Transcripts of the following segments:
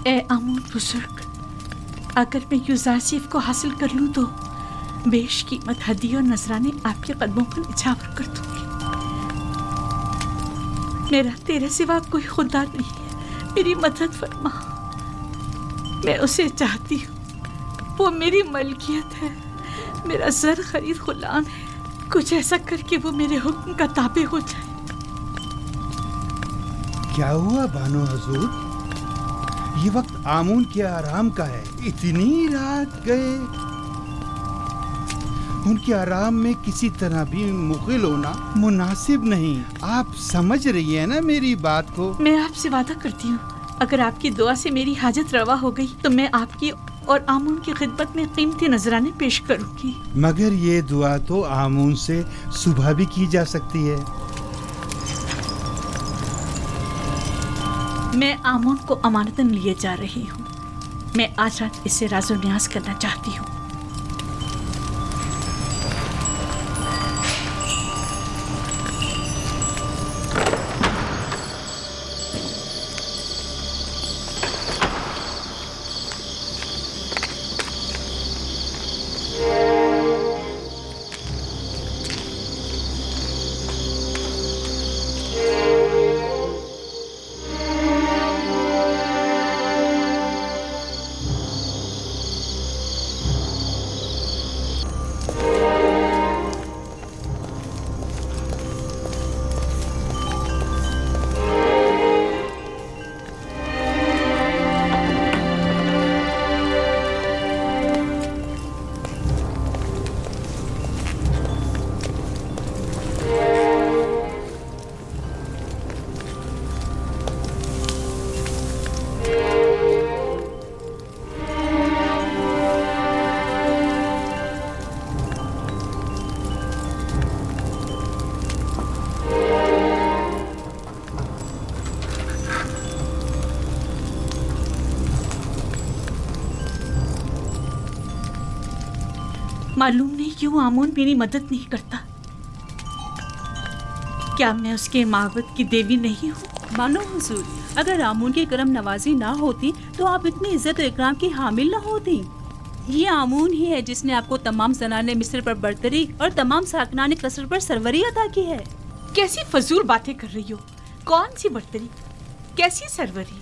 ए आमून बुजुर्ग, अगर मैं यूजारसीफ को हासिल कर लूं तो बेश कीमत हदी और नजराने आपके कदमों पर निछावर कर दूंगी। मेरा तेरे सिवा कोई खुदा नहीं है, मेरी मदद फरमा। मैं उसे चाहती हूँ, वो मेरी मलकियत है, मेरा जर खरीद गुलाम है। कुछ ऐसा करके वो मेरे हुक्म का ताबे हो जाए। क्या हुआ बानो हजूर? ये वक्त आमून के आराम का है, इतनी रात गए। उनके आराम में किसी तरह भी मुग़िल होना मुनासिब नहीं। आप समझ रही है ना मेरी बात को? मैं आपसे वादा करती हूँ, अगर आपकी दुआ से मेरी हाजत रवा हो गई तो मैं आपकी और आमून की खिदमत में कीमती नजराने पेश करूंगी। मगर ये दुआ तो आमून से सुबह भी की जा सकती है। मैं आमून को अमानतन लिए जा रही हूँ। मैं आज रात इससे राज़ो न्याज करना चाहती हूँ। मालूम नहीं क्यों आमून मेरी मदद नहीं करता। क्या मैं उसके माबद की देवी नहीं हूँ? मानो हुजूर, अगर आमून की करम नवाजी ना होती तो आप इतनी इज्जत और इकराम की हामिल ना होती। ये आमून ही है जिसने आपको तमाम ज़नाने मिस्र पर बरतरी और तमाम साकनाने कसर पर सरवरी अता की है। कैसी फजूल बातें कर रही हो? कौन सी बरतरी, कैसी सरवरी?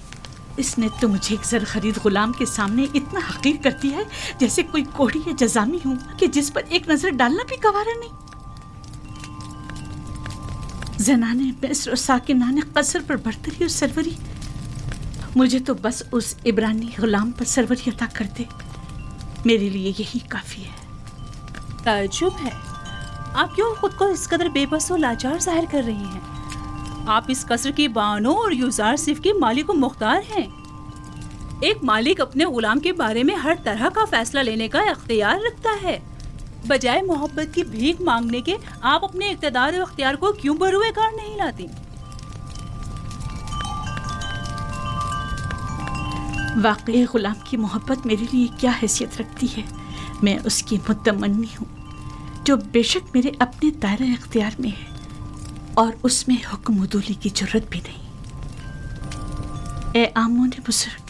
इसने तो मुझे एक जर खरीद गुलाम के सामने इतना हकीर कर दिया है जैसे कोई कोढ़ी या जजामी हूँ कि जिस पर एक नजर डालना भी गवारा नहीं। जनाने मिस्र और साकिनाने कसर पर बरतरी और सरवरी, मुझे तो बस उस इब्रानी गुलाम पर सरवरी अता कर दे, मेरे लिए यही काफी है। ताज्जुब है, आप क्यों खुद को इस कदर बेबस और लाचार जाहिर कर रही हैं? आप इस कसर की बानो और यूजार सिर्फ के मालिक और मुख्तार हैं। एक मालिक अपने गुलाम के बारे में हर तरह का फैसला लेने का इख्तियार रखता है। बजाय मोहब्बत की भीख मांगने के आप अपने इख्तियार और इख्तियार को क्यों बरूए कार नहीं लाती? वाकई गुलाम की मोहब्बत मेरे लिए क्या हैसियत रखती है। मैं उसकी मुतमन्नी हूँ जो बेशक मेरे अपने दायरे इख्तियार में है और उसमें हुक्म उदूली की जरूरत भी नहीं। ए आमून बुजुर्ग,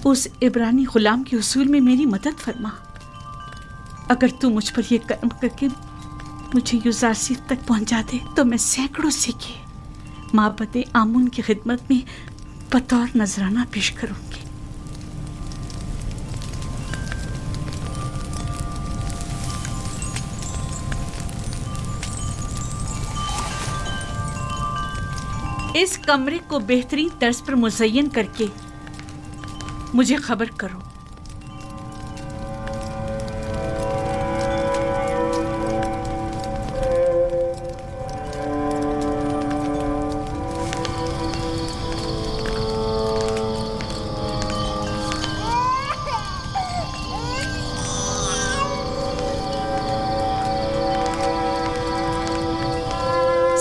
उस इब्रानी गुलाम के उसूल में मेरी मदद फरमा। अगर तू मुझ पर यह कर्म करके मुझे यूजारसीफ तक पहुंचा दे तो मैं सैकड़ों सिक्के माबद आमून की खिदमत में बतौर नजराना पेश करूंगी। इस कमरे को बेहतरीन तर्ज पर मुज़य्यन करके मुझे खबर करो।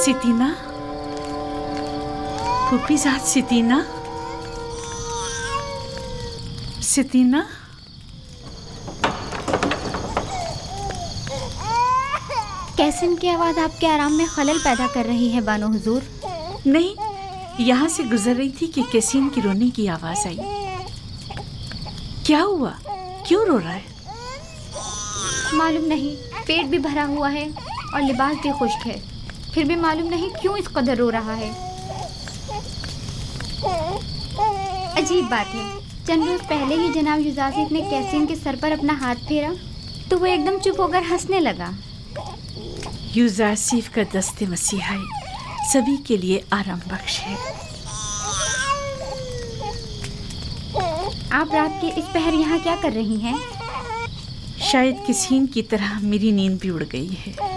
सितीना, फूफीजाद सितीना, सितीना, कैसन की आवाज़ आपके आराम में खलल पैदा कर रही है बानो हुजूर? नहीं, यहाँ से गुजर रही थी कि कैसीन की रोने की आवाज आई। क्या हुआ, क्यों रो रहा है? मालूम नहीं, पेट भी भरा हुआ है और लिबास भी खुश्क है, फिर भी मालूम नहीं क्यों इस कदर रो रहा है। अजीब बात है, चंद रोज पहले ही जनाब युजासिफ ने कैसीन के सर पर अपना हाथ फेरा तो वो एकदम चुप होकर हंसने लगा। युजासिफ का दस्ते मसीहाई सभी के लिए आराम बख्श है। आप रात के इस पहर यहाँ क्या कर रही हैं? शायद किसीन की तरह मेरी नींद भी उड़ गई है।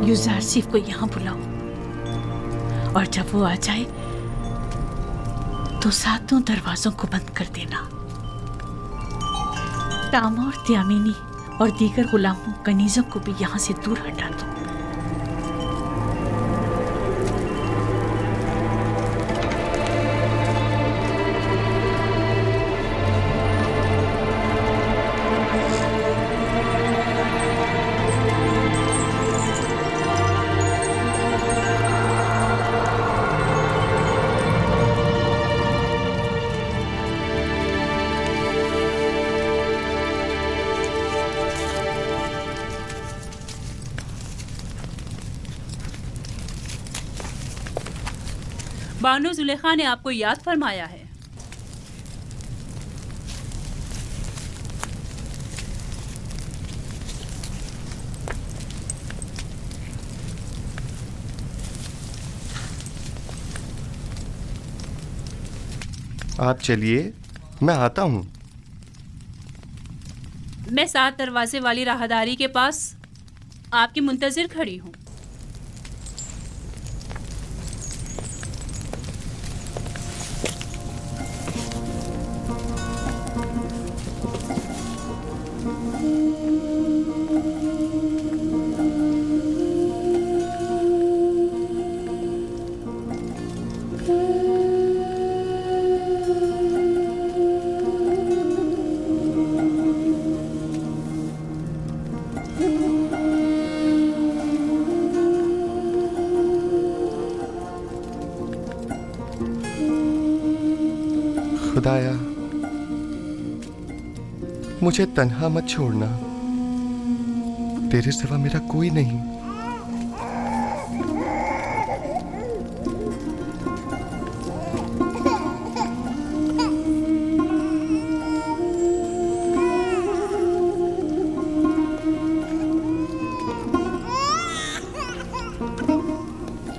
युजासिफ को यहाँ बुलाओ और जब वो आ जाए तो सातों दरवाजों को बंद कर देना। तामा और त्यामिनी और दीगर गुलामों कनीजों को भी यहाँ से दूर हटा दो। बानो जुलेखा ने आपको याद फरमाया है। आप चलिए, मैं आता हूँ। मैं 7 दरवाजे वाली राहदारी के पास आपकी मुंतजिर खड़ी हूँ। खुदाया, मुझे तन्हा मत छोड़ना, तेरे सिवा मेरा कोई नहीं।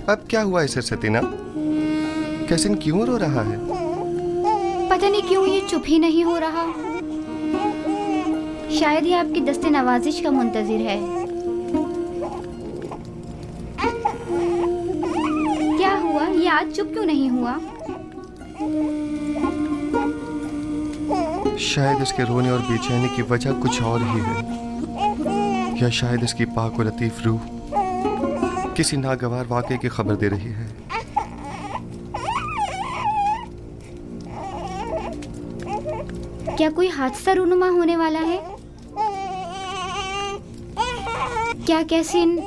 अब क्या हुआ इसे सतीना? कैसिन क्यों रो रहा है? पता नहीं क्यों ये चुप ही नहीं हो रहा। शायद ये आपकी दस्ते नवाजिश का मुंतजिर है। क्या हुआ, ये आज चुप क्यों नहीं हुआ? शायद इसके रोने और बेचैनी की वजह कुछ और ही है, या शायद इसकी पाक और लतीफ रूह किसी नागवार वाक़े की खबर दे रही है। क्या कोई हादसा रूनुमा होने वाला है? क्या कैसिन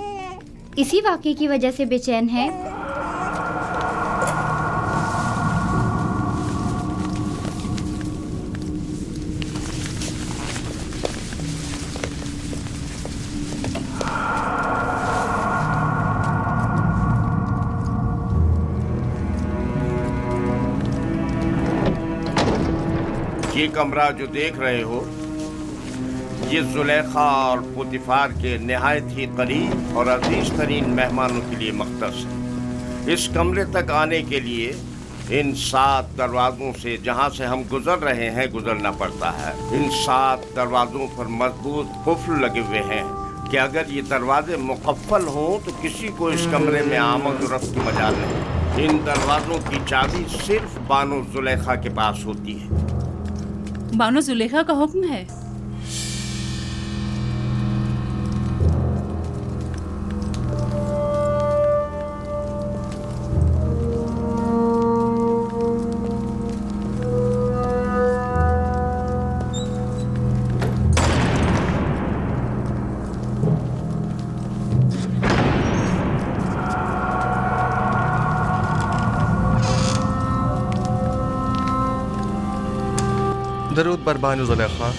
इसी वाक़े की वजह से बेचैन है? ये कमरा जो देख रहे हो, ये जुलेखा और पुतिफार के निहायत ही करीब और अजीज तरीन मेहमानों के लिए मख्तस है। इस कमरे तक आने के लिए इन 7 दरवाजों से जहां से हम गुजर रहे हैं गुजरना पड़ता है। इन 7 दरवाजों पर मजबूत कुफ्ल लगे हुए हैं कि अगर ये दरवाजे मुकफ्फल हों तो किसी को इस कमरे में आमद और रफ्त की मजाल नहीं। इन दरवाजों की चाबी सिर्फ बानो जुलेखा के पास होती है। बानो जुलेखा का हुक्म है। दरूद बर बानो जुलेखा।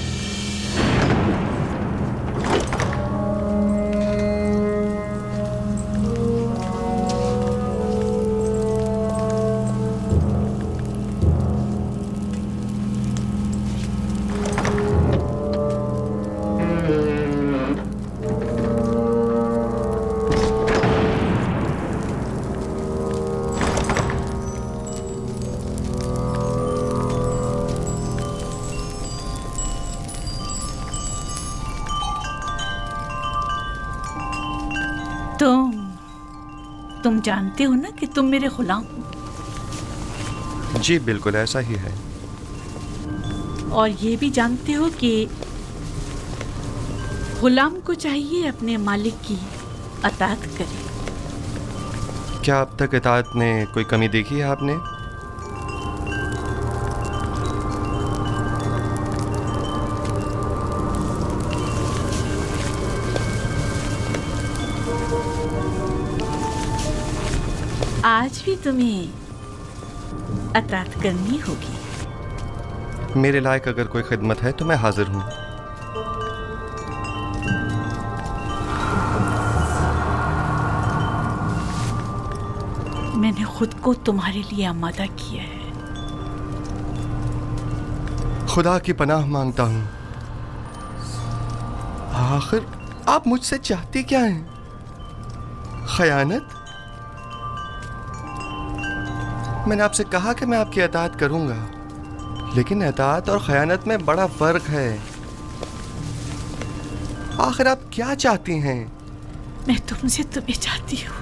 तुम जानते हो ना कि तुम मेरे गुलाम हो। जी बिल्कुल ऐसा ही है। और ये भी जानते हो कि गुलाम को चाहिए अपने मालिक की अताअत करे। क्या अब तक इताअत में कोई कमी देखी है आपने? आज भी तुम्हें अताअत करनी होगी। मेरे लायक अगर कोई खिदमत है तो मैं हाजिर हूँ। मैंने खुद को तुम्हारे लिए आमादा किया है। खुदा की पनाह मांगता हूँ। आखिर आप मुझसे चाहती क्या हैं? खयानत? मैंने आपसे कहा कि मैं आपकी अताअत करूंगा, लेकिन अताअत और खयानत में बड़ा फर्क है। आखिर आप क्या चाहती हैं? मैं तुमसे तुम्हें चाहती हूँ।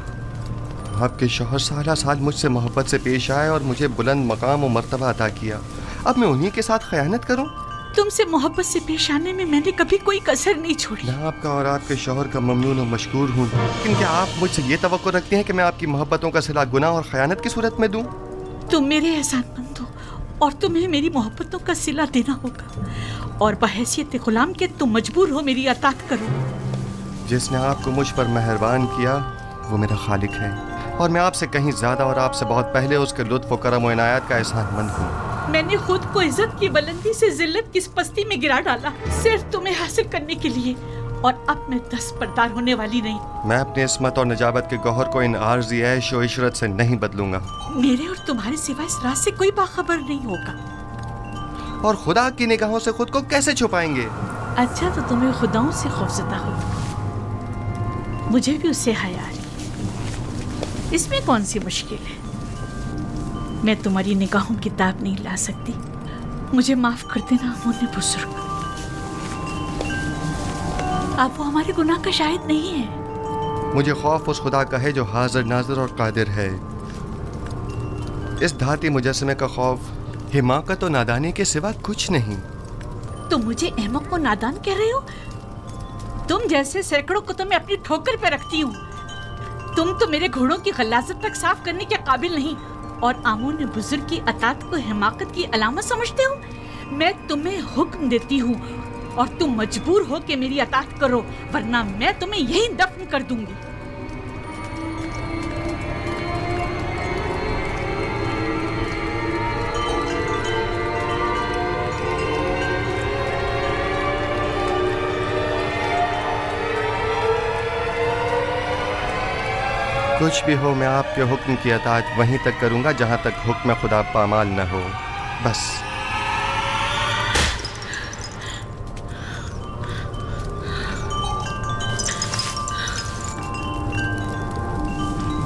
आपके शौहर साला साल मुझसे मोहब्बत से पेश आए और मुझे बुलंद मकाम और मर्तबा अता किया। अब मैं उन्हीं के साथ खयानत करूं? तुमसे मोहब्बत से पेश आने में मैंने कभी कोई कसर नहीं छोड़ी। मैं आपका और आपके शौहर का ममनून और मशकूर हूँ, लेकिन क्या आप मुझसे ये तवक्को रखती हैं कि मैं आपकी मोहब्बतों का सिला गुनाह और खयानत की सूरत में दूं? तुम मेरे एहसानमंद हो और तुम्हें मेरी मोहब्बतों का सिला देना होगा, और बहैसियत गुलाम के तुम मजबूर हो मेरी अताअत करो। जिसने आपको मुझ पर मेहरबान किया वो मेरा खालिक है, और मैं आपसे कहीं ज्यादा और आपसे बहुत पहले उसके लुत्फ और करम और इनायत का एहसानमंद हूँ। मैंने खुद को इज्जत की बुलंदी से जिल्लत की पस्ती में गिरा डाला सिर्फ तुम्हें हासिल करने के लिए, और अब मैं दस्तबरदार होने वाली नहीं। मैं अपनी इस्मत और नजाबत के गौहर को इन आर्जी ऐश और इशरत से नहीं बदलूंगा। मेरे और तुम्हारे सिवा इस राज से कोई बाखबर नहीं होगा। और खुदा की निगाहों से खुद को कैसे छुपाएंगे? अच्छा, तो तुम्हें खुदाओं से खौफजदा हो, मुझे भी उससे हया आ रही। इसमें कौन सी मुश्किल है? मैं तुम्हारी निगाहों की ताब नहीं ला सकती। मुझे माफ कर देना अमूने बुजुर्ग। आप वो हमारे गुनाह का शाहिद नहीं है। मुझे खौफ उस खुदा का है जो हाजिर नाजिर और कादिर है। इस धाती मुजस्समे का खौफ हिमाकत और नादानी के सिवा कुछ नहीं। तुम मुझे अहमक को नादान कह रहे हो? तुम जैसे सैकड़ों को तो मैं अपनी ठोकर पे रखती हूँ। तुम तो मेरे घोड़ों की गलाजत तक साफ करने के काबिल नहीं, और आमून बुजुर्ग की अताअत को हिमाकत की अलामत समझते हो? मैं तुम्हें हुक्म देती हूँ और तुम मजबूर हो कि मेरी अताअत करो, वरना मैं तुम्हें यहीं दफन कर दूंगी। कुछ भी हो, मैं आपके हुक्म की अताअत वहीं तक करूंगा जहां तक हुक्म खुदा पामाल न हो। बस।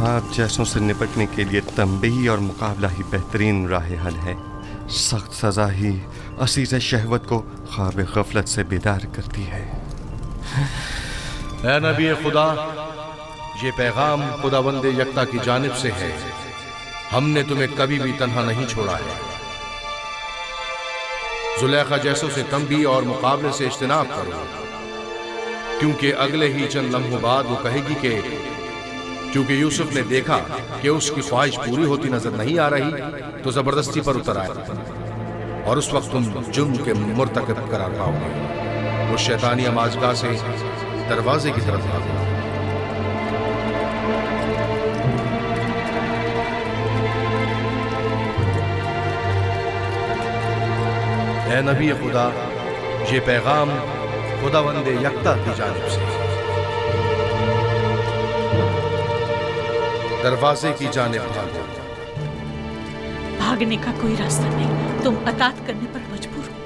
आप जैसों से निपटने के लिए तंबीही और मुकाबला ही बेहतरीन राह हल है। सख्त सज़ा ही असीज़ शहवत को ख्वाब गफलत से बेदार करती है। ऐ नबी खुदा, ये पैगाम खुदावंद यकता की जानिब से है। हमने तुम्हें कभी भी तन्हा नहीं छोड़ा है। जुलेखा जैसों से तंबीह और मुकाबले से इज्तनाब करो, क्योंकि अगले ही चंद लम्हों बाद वो कहेगी कि क्योंकि यूसुफ ने देखा कि उसकी ख्वाहिश पूरी होती नजर नहीं आ रही, तो जबरदस्ती पर उतर आए और उस वक्त तुम जुर्म के मुर्तकब करार पाओगे। वो शैतानी अमाजगाह से दरवाजे की तरफ भागो। ऐ नबी खुदा, ये पैगाम खुदावंद यकता की जानिब से दरवाजे की जानिब भागो। भागने का कोई रास्ता नहीं, तुम अतात करने पर मजबूर हो।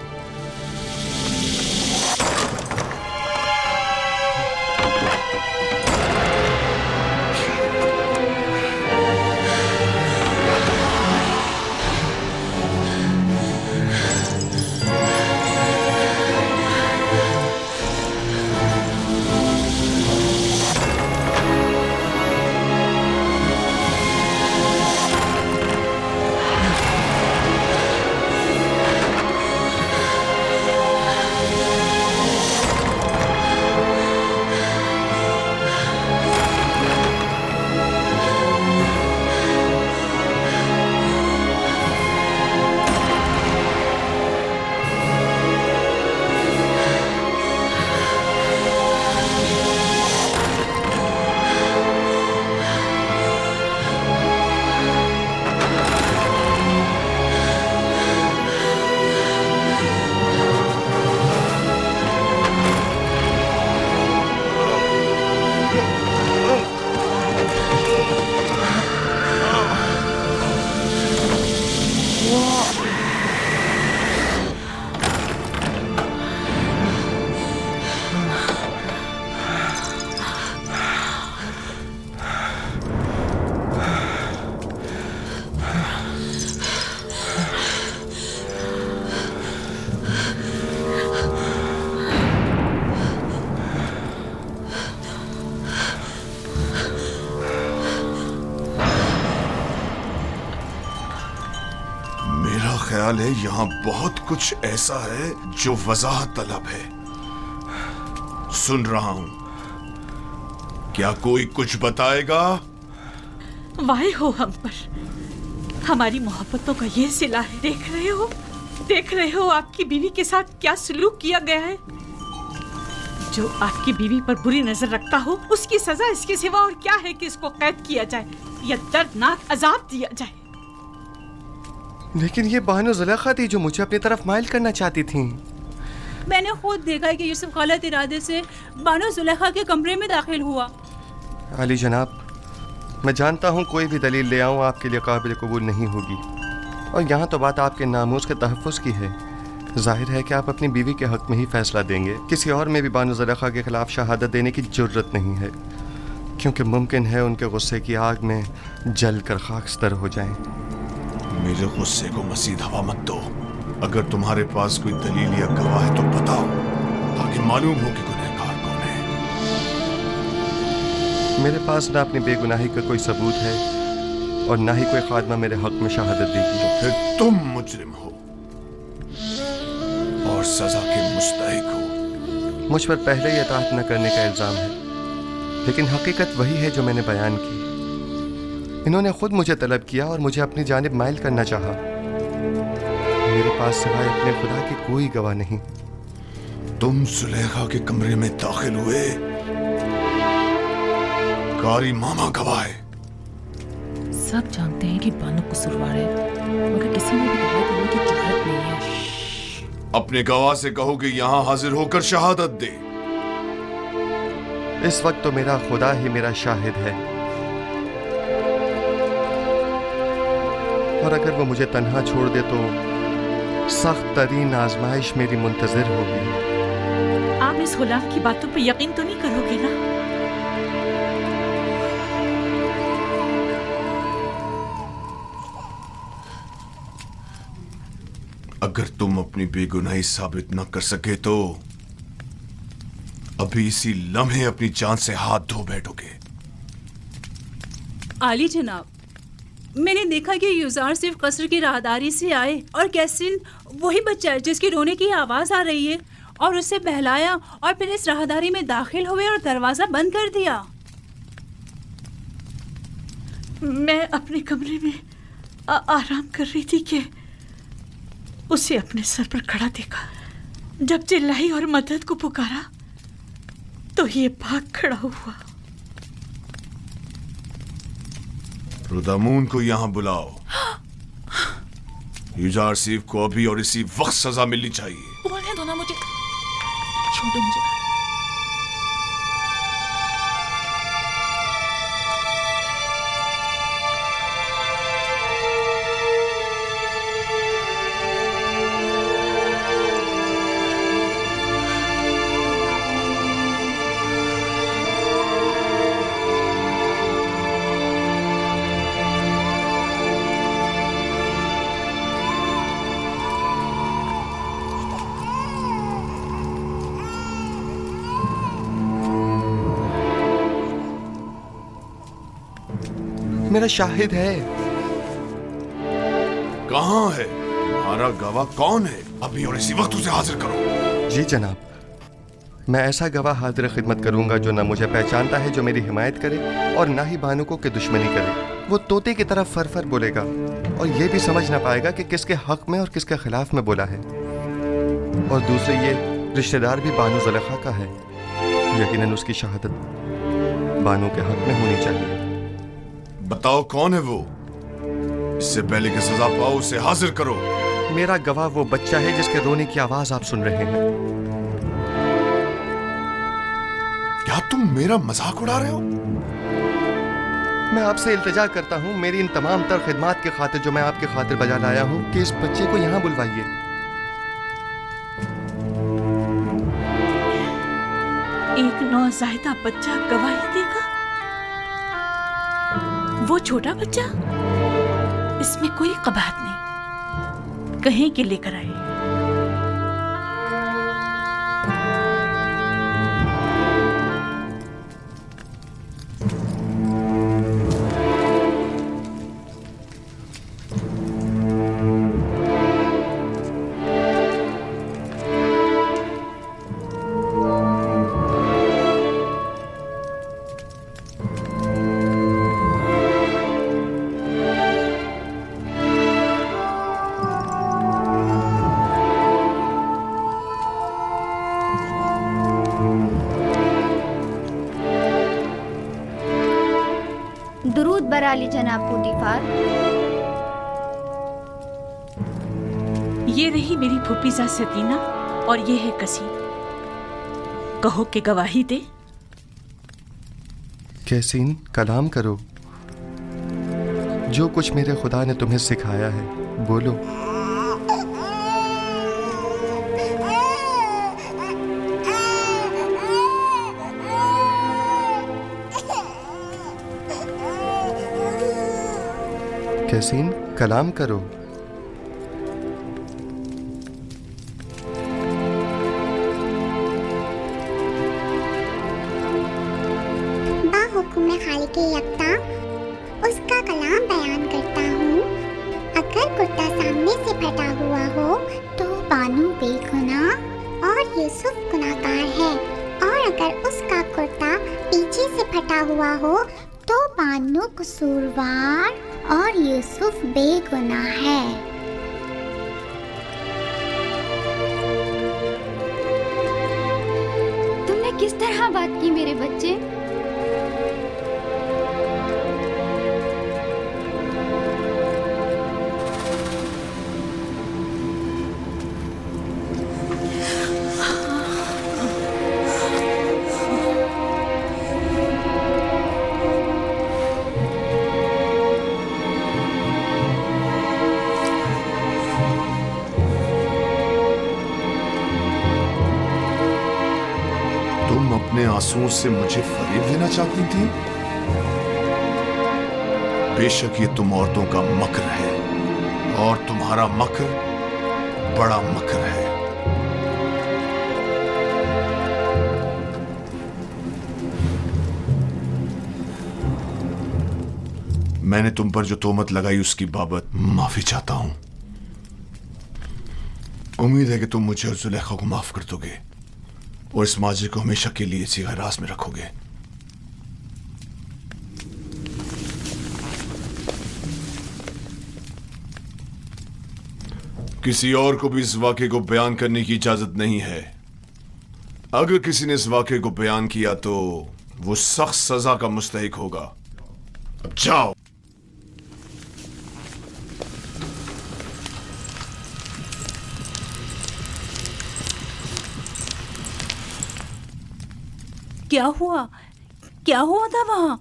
ख्याल है यहाँ बहुत कुछ ऐसा है जो वजाहत तलब है। सुन रहा हूं, क्या कोई कुछ बताएगा? वाहे हो हम पर, हमारी मोहब्बतों का ये सिला है। देख रहे हो आपकी बीवी के साथ क्या सलूक किया गया है। जो आपकी बीवी पर बुरी नजर रखता हो, उसकी सजा इसके सिवा और क्या है कि इसको कैद किया जाए या दर्दनाक अजाब दिया जाए। लेकिन ये बानो जुलेखा थी जो मुझे अपनी तरफ माइल करना चाहती थी। मैंने खुद देखा कि यूसुफ गलत इरादे से बानो जुलेखा के कमरे में दाखिल हुआ। अली जनाब, मैं जानता हूँ कोई भी दलील ले आऊँ आपके लिए काबिल कबूल नहीं होगी, और यहाँ तो बात आपके नामूस के तहफ़्फ़ुज़ की है। जाहिर है कि आप अपनी बीवी के हक़ में ही फ़ैसला देंगे। किसी और में भी बानो जुलेखा के ख़िलाफ़ शहादत देने की ज़रूरत नहीं है, क्योंकि मुमकिन है उनके गुस्से की आग में जल कर खाकस्तर हो जाएं। मेरे गुस्से को मज़ीद हवा मत दो। अगर तुम्हारे पास कोई दलील या गवाह है तो बताओ, ताकि मालूम हो कि गुनहगार कौन है। मेरे पास ना अपनी बेगुनाही का कोई सबूत है और ना ही कोई खादमा मेरे हक़ में शहादत देगी। तो फिर तुम मुजरिम हो और सजा के मुस्तहिक हो। मुझ पर पहले ही इताअत न करने का इल्ज़ाम है, लेकिन हकीकत वही है जो मैंने बयान की। इन्होंने खुद मुझे तलब किया और मुझे अपनी जानिब माइल करना चाहा। मेरे पास सिवाय अपने खुदा की कोई गवाह नहीं। तुम जुलेखा के कमरे में दाखिल हुए, कारी मामा गवाह है। सब जानते हैं कि बानो कसूरवार है, मगर किसी ने भी गवाही देने की जुर्रत नहीं है। अपने गवाह से कहो कि यहाँ हाजिर होकर शहादत दे। इस वक्त तो मेरा खुदा ही मेरा शाहिद है, और अगर वो मुझे तन्हा छोड़ दे तो सख्त तरीन आजमाइश मेरी मुंतजर होगी। आप इस गुलाम की बातों पर यकीन तो नहीं करोगे ना? अगर तुम अपनी बेगुनाही साबित न कर सके तो अभी इसी लम्हे अपनी जान से हाथ धो बैठोगे। आली जनाब, मैंने देखा कि युजार सिर्फ कसर की राहदारी से आए और कैसिन वही बच्चा है जिसकी रोने की आवाज आ रही है, और उसे बहलाया और फिर इस राहदारी में दाखिल हुए और दरवाजा बंद कर दिया। मैं अपने कमरे में आराम कर रही थी कि उसे अपने सर पर खड़ा देखा। जब चिल्लाई और मदद को पुकारा तो ये भाग खड़ा हुआ। रुदामून को यहां बुलाओ। युजार सिफ को अभी और इसी वक्त सजा मिलनी चाहिए। बोलने दो ना मुझे, छोड़ दो मुझे। मेरा शाहिद है। कहां है तुम्हारा गवाह? कौन है? अभी और इसी वक्त उसे हाजिर करो। जी जनाब, मैं ऐसा गवाह हाजिर खिदमत करूंगा जो ना मुझे पहचानता है, जो मेरी हिमायत करे, और ना ही बानुको की दुश्मनी करे। वो तोते की तरह फर फर बोलेगा और ये भी समझ ना पाएगा कि किसके हक में और किसके खिलाफ में बोला है। और दूसरे ये रिश्तेदार भी बानो ज़ुलेखा का है। यकीनन उसकी शहादत बानो के हक में होनी चाहिए। बताओ कौन है वो? इससे पहले कि सजा पाओ उसे हाजिर करो। मेरा गवाह वो बच्चा है जिसके रोने की आवाज आप सुन रहे हैं। क्या तुम मेरा मजाक उड़ा रहे हो? मैं आपसे इल्तिजा करता हूँ, मेरी इन तमाम तर खिदमात की खातिर जो मैं आपके खातिर बजा लाया हूँ, कि इस बच्चे को यहाँ बुलवाइए। एक नौज़ायदा बच्चा गवाही देगा? वो छोटा बच्चा? इसमें कोई कबाहत नहीं, कहीं के लेकर आए। दुरूद बराली जनाब पुटीफार। ये रही मेरी फूफीजा सतीना और ये है कसीम। कहो कि गवाही दे। कैसीन, कलाम करो। जो कुछ मेरे खुदा ने तुम्हें सिखाया है बोलो। कैसीन, कलाम करो। बाहुकुम खालिक यकता उसका कलाम बयान करता हूँ। अगर कुर्ता सामने से फटा हुआ हो तो बानू बेगुनाह और यूसुफ गुनाहगार है, और अगर उसका कुर्ता पीछे से फटा हुआ हो तो बानू कसूरवार और यूसुफ बेगुनाह है। तुमने किस तरह बात की मेरे बच्चे? अपने आंसुओं से मुझे फरेब देना चाहती थी। बेशक ये तुम औरतों का मकर है, और तुम्हारा मकर बड़ा मकर है। मैंने तुम पर जो तोहमत लगाई उसकी बाबत माफी चाहता हूं। उम्मीद है कि तुम मुझे और जुलेखा को माफ कर दोगे और इस माजरे को हमेशा के लिए इसी हिरास में रखोगे। किसी और को भी इस वाक़े को बयान करने की इजाजत नहीं है। अगर किसी ने इस वाक़े को बयान किया तो वो सख्त सजा का मुस्तहिक होगा। अब जाओ। क्या हुआ? क्या हुआ था वहां?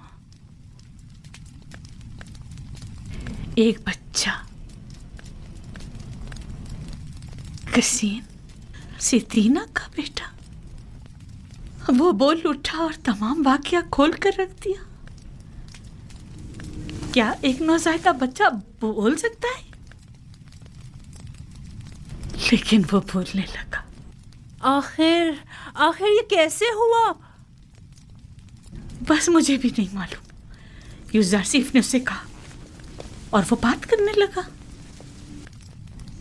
एक बच्चा कसीम, सितीना का बेटा, वो बोल उठा और तमाम वाकया खोल कर रख दिया। क्या एक नौज़ायदा बच्चा बोल सकता है? लेकिन वो बोलने लगा। आखिर आखिर ये कैसे हुआ? बस मुझे भी नहीं मालूम। यूजारसीफ ने उसे कहा और वो बात करने लगा।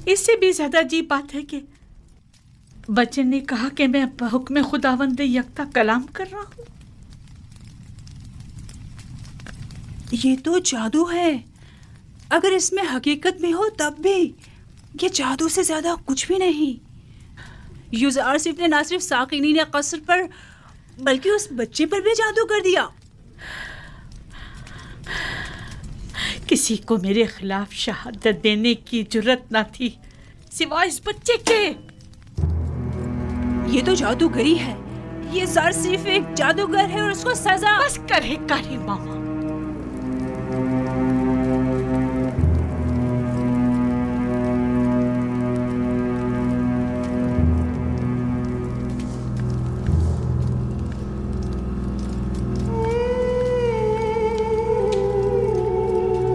इससे भी ज्यादा अजीब बात है कि बच्चे ने कहा कि मैं हुक्म खुदावंद यकता कलाम कर रहा हूं। ये तो जादू है। अगर इसमें हकीकत में हो तब भी ये जादू से ज्यादा कुछ भी नहीं। यूजारसीफ ने ना सिर्फ साकिनी ने कसर पर बल्कि उस बच्चे पर भी जादू कर दिया। किसी को मेरे खिलाफ शहादत देने की जुर्रत न थी सिवाय इस बच्चे के। ये तो जादूगरी है। ये ज़ारसीफ एक जादूगर है और उसको सजा। बस करे कारी मामा।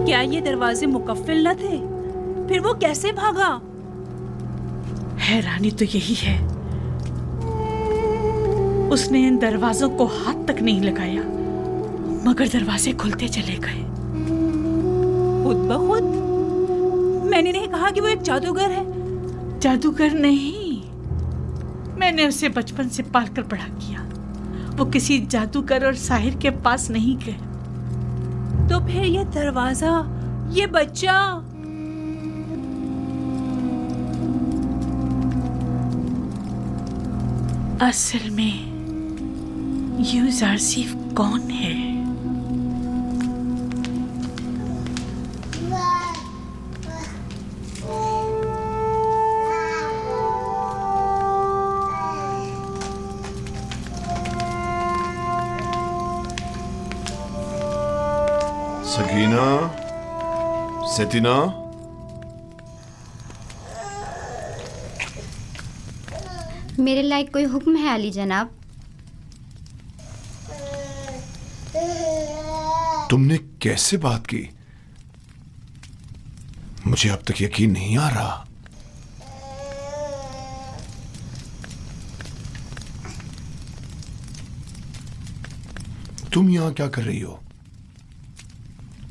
क्या ये दरवाजे मुकफ्फिल न थे? फिर वो कैसे भागा? हैरानी तो यही है, उसने इन दरवाजों को हाथ तक नहीं लगाया मगर दरवाजे खुलते चले गए खुद ब खुद। मैंने नहीं कहा कि वो एक जादूगर है। जादूगर नहीं, मैंने उसे बचपन से पालकर बड़ा किया। वो किसी जादूगर और साहिर के पास नहीं गए। तो फिर ये दरवाजा, ये बच्चा, असल में यूजारसीफ कौन है? सकीना, सेतिना, मेरे लायक कोई हुक्म है अली जनाब? तुमने कैसे बात की? मुझे अब तक यकीन नहीं आ रहा। तुम यहां क्या कर रही हो?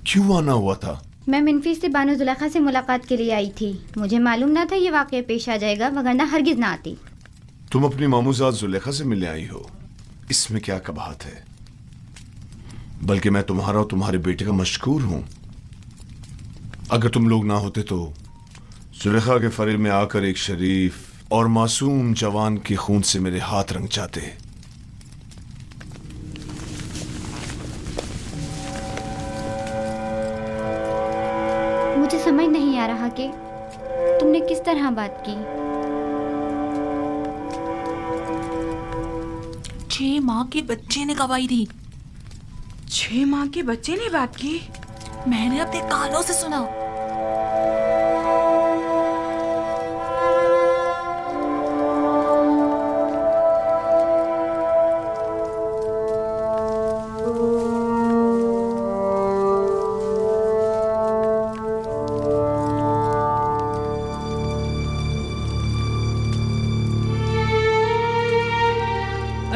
क्यों आना हुआ था? मैं मिनफी से बानो जुलेखा से मुलाकात के लिए आई थी। मुझे मालूम ना था ये वाक़या पेश आ जाएगा, वगरना हरगिज ना आती। तुम अपनी मामूजात जुलेखा से मिलने आई हो, इसमें क्या कबाहत है? बल्कि मैं तुम्हारा और तुम्हारे बेटे का मशकूर हूं। अगर तुम लोग ना होते तो जुलेखा के फरेल में आकर एक शरीफ और मासूम जवान के खून से मेरे हाथ रंग जाते। मुझे समझ नहीं आ रहा कि तुमने किस तरह बात की। 6 माह के बच्चे ने गवाही दी। 6 माह के बच्चे ने बात की? मैंने अपने कानों से सुना।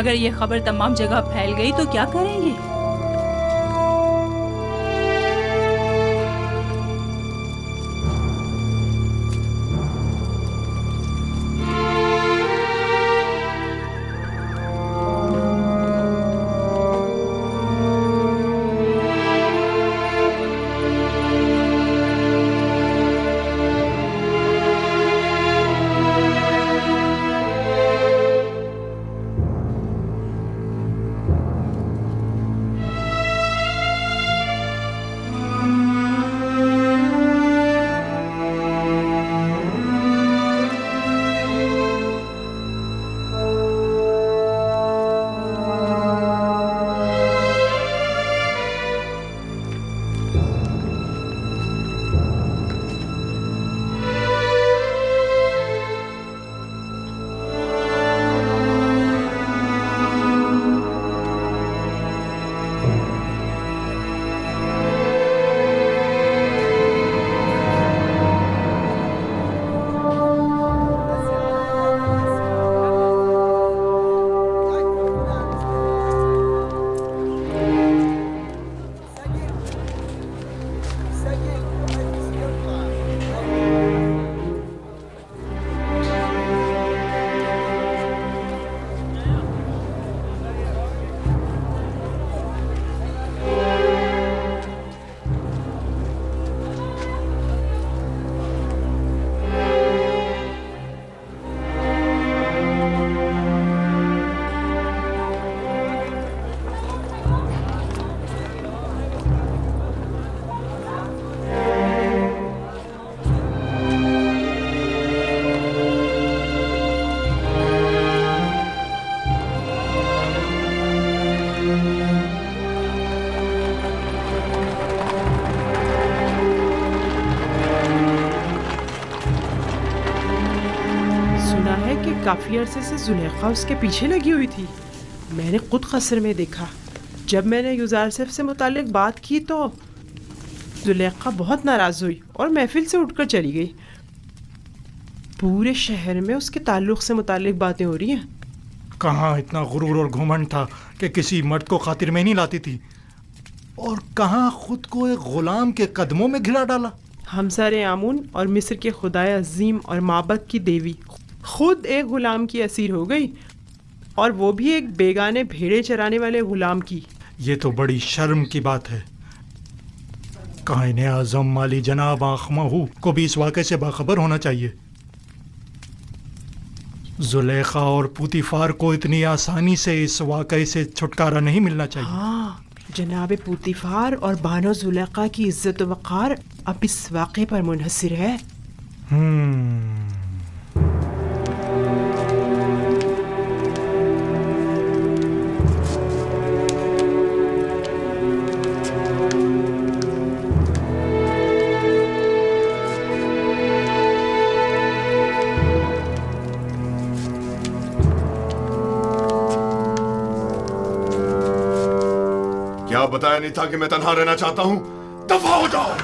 अगर ये खबर तमाम जगह फैल गई तो क्या करेंगे? काफी अरसे से जुलेखा उसके पीछे लगी हुई थी। मैंने खुद कस्र में देखा। जब मैंने युजारसिफ से मुतालिक बात की तो जुलेखा बहुत नाराज़ हुई और महफिल से उठकर चली गई। पूरे शहर में उसके ताल्लुक़ से मुतालिक बातें हो रही हैं। कहाँ इतना गुरूर और घुमंड था कि किसी मर्द को खातिर में नहीं लाती थी, और कहाँ खुद को एक गुलाम के कदमों में घिरा डाला। हमसारे आमून और मिस्र के खुदाए अजीम और माबद की देवी खुद एक गुलाम की असीर हो गई, और वो भी एक बेगाने भेड़े चराने वाले गुलाम की। ये तो बड़ी शर्म की बात है। कायने आज़म माली जनाब आखमहू को भी इस वाक़े से बाखबर होना चाहिए। जुलेखा और पुतीफार को इतनी आसानी से इस वाक़े से छुटकारा नहीं मिलना चाहिए। हाँ, जनाब पुतीफार और बानो जुलेखा की इज्जत व वक़ार अब इस वाक़े पर मुनहसिर है। क्या बताया नहीं था कि मैं तन्हा रहना चाहता हूं? दफा हो जाओ।